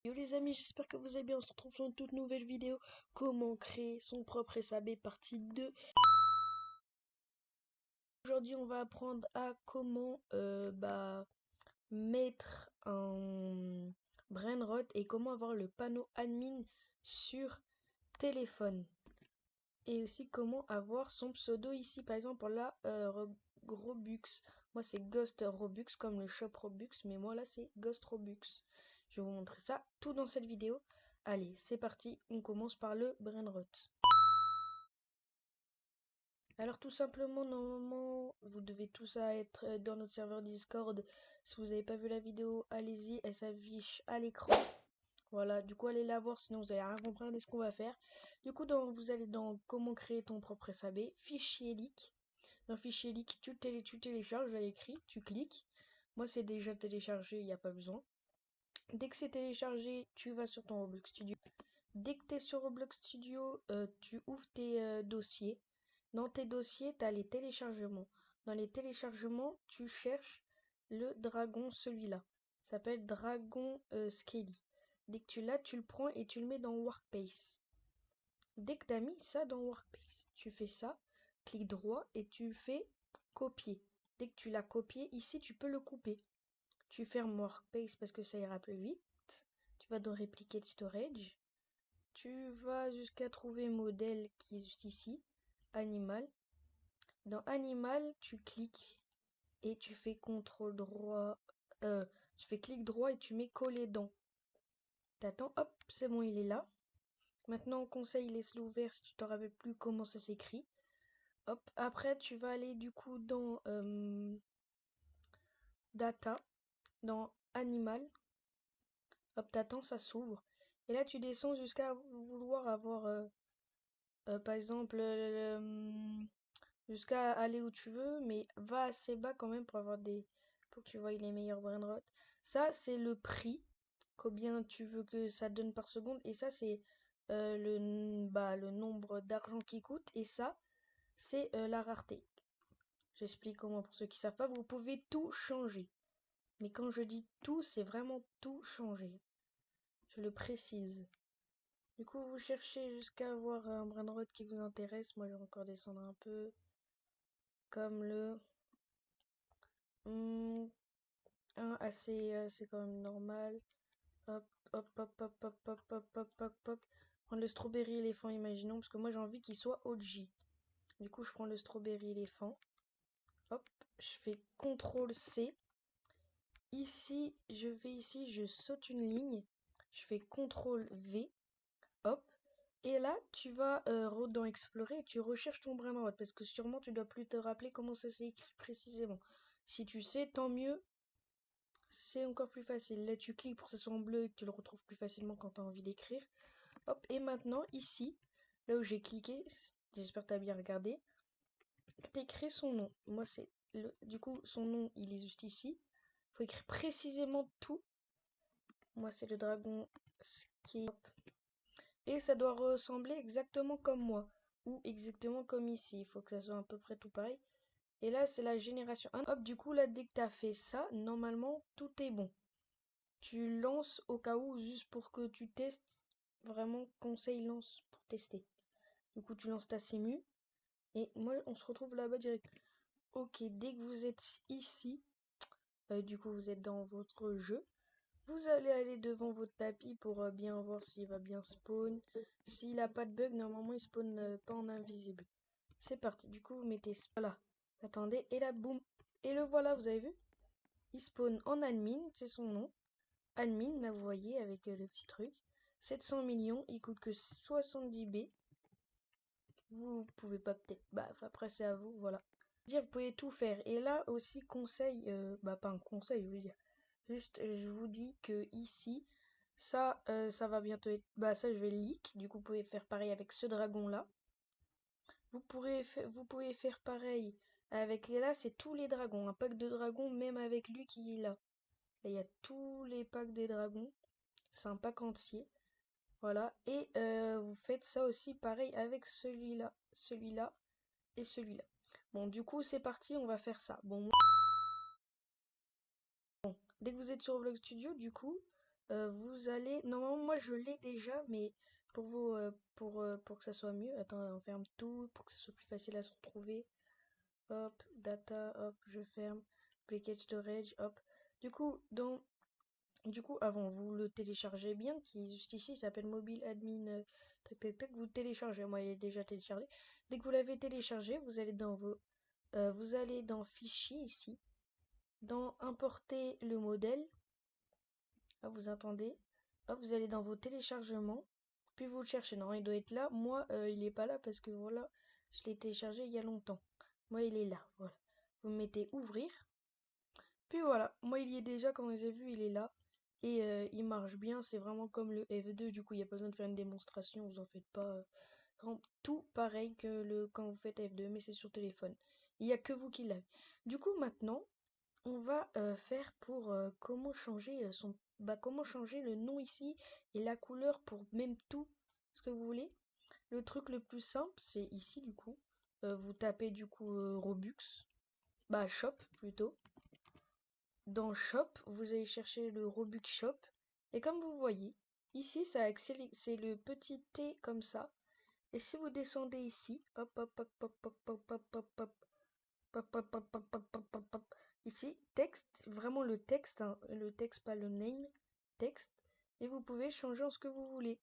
Yo les amis, j'espère que vous allez bien. On se retrouve sur une toute nouvelle vidéo. Comment créer son propre SAB partie 2. Aujourd'hui, on va apprendre à comment mettre un brainrot et comment avoir le panneau admin sur téléphone. Et aussi comment avoir son pseudo ici. Par exemple, là, Robux. Moi, c'est Ghost Robux comme le shop Robux. Mais moi, là, c'est Ghost Robux. Je vais vous montrer ça tout dans cette vidéo. Allez, c'est parti. On commence par le brainrot. Alors tout simplement, normalement, vous devez tous être dans notre serveur Discord. Si vous n'avez pas vu la vidéo, allez-y, elle s'affiche à l'écran. Voilà, du coup allez la voir, sinon vous allez rien comprendre de ce qu'on va faire. Du coup, vous allez dans comment créer ton propre SAB, fichier leak. Dans fichier leak, tu télécharges, j'ai écrit, tu cliques. Moi c'est déjà téléchargé, il n'y a pas besoin. Dès que c'est téléchargé, tu vas sur ton Roblox Studio. Dès que tu es sur Roblox Studio, tu ouvres tes dossiers. Dans tes dossiers, tu as les téléchargements. Dans les téléchargements, tu cherches le dragon, celui-là. Ça s'appelle Dragon Skelly. Dès que tu l'as, tu le prends et tu le mets dans Workspace. Dès que tu as mis ça dans Workspace, tu fais ça, clic droit et tu fais copier. Dès que tu l'as copié, ici, tu peux le couper. Tu fermes Workspace parce que ça ira plus vite. Tu vas dans Replicate Storage. Tu vas jusqu'à trouver modèle qui est juste ici, animal. Dans animal, tu cliques et tu fais contrôle droit, tu fais clic droit et tu mets coller dans. T'attends, hop, c'est bon, il est là. Maintenant, conseil, laisse-le ouvert si tu te rappelles plus comment ça s'écrit. Hop, après, tu vas aller du coup dans data, dans animal. Hop, t'attends, ça s'ouvre. Et là, tu descends jusqu'à vouloir avoir, par exemple, jusqu'à aller où tu veux, mais va assez bas quand même pour avoir pour que tu vois les meilleurs brainrots. Ça, c'est le prix, combien tu veux que ça donne par seconde, et ça, c'est le nombre d'argent qui coûte, et ça, c'est la rareté. J'explique comment pour ceux qui savent pas, vous pouvez tout changer. Mais quand je dis tout, c'est vraiment tout changer. Je le précise. Du coup, vous cherchez jusqu'à avoir un brainrot qui vous intéresse. Moi, je vais encore descendre un peu. Comme le un assez c'est quand même normal. Hop, hop, hop, hop, hop, hop, hop, hop, hop, hop. Prendre le strawberry éléphant, imaginons, parce que moi j'ai envie qu'il soit OG. Du coup, je prends le strawberry éléphant. Hop, je fais CTRL C. Ici, je saute une ligne. Je fais CTRL V. Hop. Et là, tu vas dans Explorer et tu recherches ton brainrot parce que sûrement tu dois plus te rappeler comment ça s'est écrit précisément. Si tu sais, tant mieux. C'est encore plus facile. Là, tu cliques pour que ça soit en bleu et que tu le retrouves plus facilement quand tu as envie d'écrire. Hop, et maintenant, ici, là où j'ai cliqué, j'espère que tu as bien regardé, t'écris son nom. Moi, c'est du coup, son nom, il est juste ici. Faut écrire précisément tout. Moi, c'est le dragon ski. Et ça doit ressembler exactement comme moi. Ou exactement comme ici. Il faut que ça soit à peu près tout pareil. Et là, c'est la génération 1. Hop, du coup, là, dès que tu as fait ça, normalement, tout est bon. Tu lances au cas où, juste pour que tu testes. Vraiment, conseil lance pour tester. Du coup, tu lances ta simu. Et moi, on se retrouve là-bas direct. Ok, dès que vous êtes ici, du coup, vous êtes dans votre jeu. Vous allez aller devant votre tapis pour bien voir s'il va bien spawn. S'il n'a pas de bug, normalement, il spawn pas en invisible. C'est parti. Du coup, vous mettez voilà. Attendez, et là, boum. Et le voilà, vous avez vu? Il spawn en admin, c'est son nom. Admin, là vous voyez avec le petit truc. 700 millions, il coûte que 70 B. Vous pouvez pas peut-être. Bah après c'est à vous, voilà. Dire vous pouvez tout faire. Et là aussi conseil, pas un conseil, je veux dire. Juste je vous dis que ici, ça va bientôt être. Bah ça je vais le leak. Du coup vous pouvez faire pareil avec ce dragon là. Vous pouvez faire pareil avec là, c'est tous les dragons. Un pack de dragons, même avec lui qui est là. Là il y a tous les packs des dragons. C'est un pack entier. Voilà. Et vous faites ça aussi pareil avec celui-là, celui-là et celui-là. Bon, du coup, c'est parti, on va faire ça. Bon, dès que vous êtes sur Roblox Studio, du coup, Vous allez... Normalement, moi, je l'ai déjà, mais pour vous, pour que ça soit mieux... Attends, on ferme tout pour que ça soit plus facile à se retrouver. Hop, data, hop, je ferme. Package storage, hop. Du coup, avant, vous le téléchargez bien, qui est juste ici, il s'appelle mobile admin. Tac, tac, tac, vous téléchargez. Moi, il est déjà téléchargé. Dès que vous l'avez téléchargé, vous allez dans vous allez dans fichier ici, dans importer le modèle. Hop, vous attendez. Hop, vous allez dans vos téléchargements. Puis vous le cherchez. Non, il doit être là. Moi, il est pas là parce que voilà, je l'ai téléchargé il y a longtemps. Moi, il est là. Voilà. Vous mettez ouvrir. Puis voilà, moi il y est déjà, comme vous avez vu, il est là. Et il marche bien, c'est vraiment comme le F2, du coup il n'y a pas besoin de faire une démonstration, vous en faites pas. Vraiment tout pareil que quand vous faites F2, mais c'est sur téléphone. Il n'y a que vous qui l'avez. Du coup maintenant, on va faire pour comment changer comment changer le nom ici et la couleur pour même tout ce que vous voulez. Le truc le plus simple, c'est ici du coup. Vous tapez du coup Robux, Shop plutôt. Dans Shop, vous allez chercher le Robux Shop. Et comme vous voyez, ici, c'est le petit T comme ça. Et si vous descendez ici, hop, hop, hop, hop, hop, hop, hop, hop, hop, hop, hop, hop, hop, hop, hop, hop, hop. Ici, texte, vraiment le texte, hein, le texte, pas le name, texte. Et vous pouvez changer en ce que vous voulez.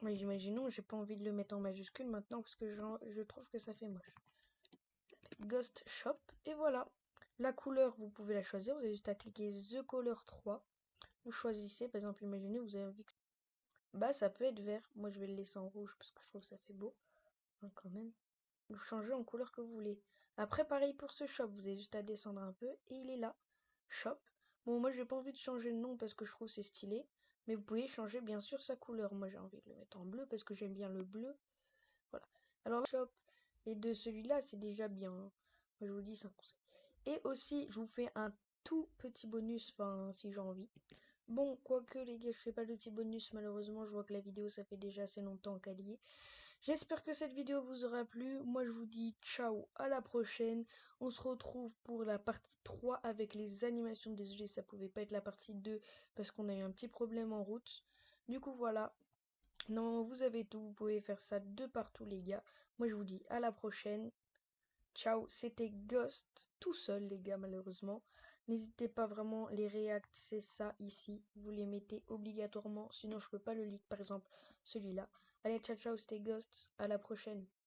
Mais imaginons, j'ai pas envie de le mettre en majuscule maintenant parce que je trouve que ça fait moche. Ghost Shop, et voilà. La couleur, vous pouvez la choisir, vous avez juste à cliquer The Color 3. Vous choisissez, par exemple, imaginez, vous avez envie que... ça peut être vert. Moi, je vais le laisser en rouge parce que je trouve que ça fait beau, hein, quand même. Vous changez en couleur que vous voulez. Après, pareil pour ce shop, vous avez juste à descendre un peu et il est là. Shop. Bon, moi, j'ai pas envie de changer le nom parce que je trouve c'est stylé. Mais vous pouvez changer, bien sûr, sa couleur. Moi, j'ai envie de le mettre en bleu parce que j'aime bien le bleu. Voilà. Alors, le shop et de celui-là, c'est déjà bien, hein. Moi, je vous dis, c'est un conseil. Et aussi, je vous fais un tout petit bonus, enfin, si j'ai envie. Bon, quoique les gars, je fais pas de petits bonus malheureusement, je vois que la vidéo ça fait déjà assez longtemps qu'elle y est. J'espère que cette vidéo vous aura plu. Moi je vous dis ciao, à la prochaine. On se retrouve pour la partie 3 avec les animations. Désolé, ça pouvait pas être la partie 2 parce qu'on a eu un petit problème en route. Du coup voilà. Non, vous avez tout, vous pouvez faire ça de partout les gars. Moi je vous dis à la prochaine. Ciao, c'était Ghost tout seul les gars malheureusement. N'hésitez pas vraiment, les réacts c'est ça ici. Vous les mettez obligatoirement, sinon je peux pas le leak par exemple celui-là. Allez ciao ciao, c'était Ghost, à la prochaine.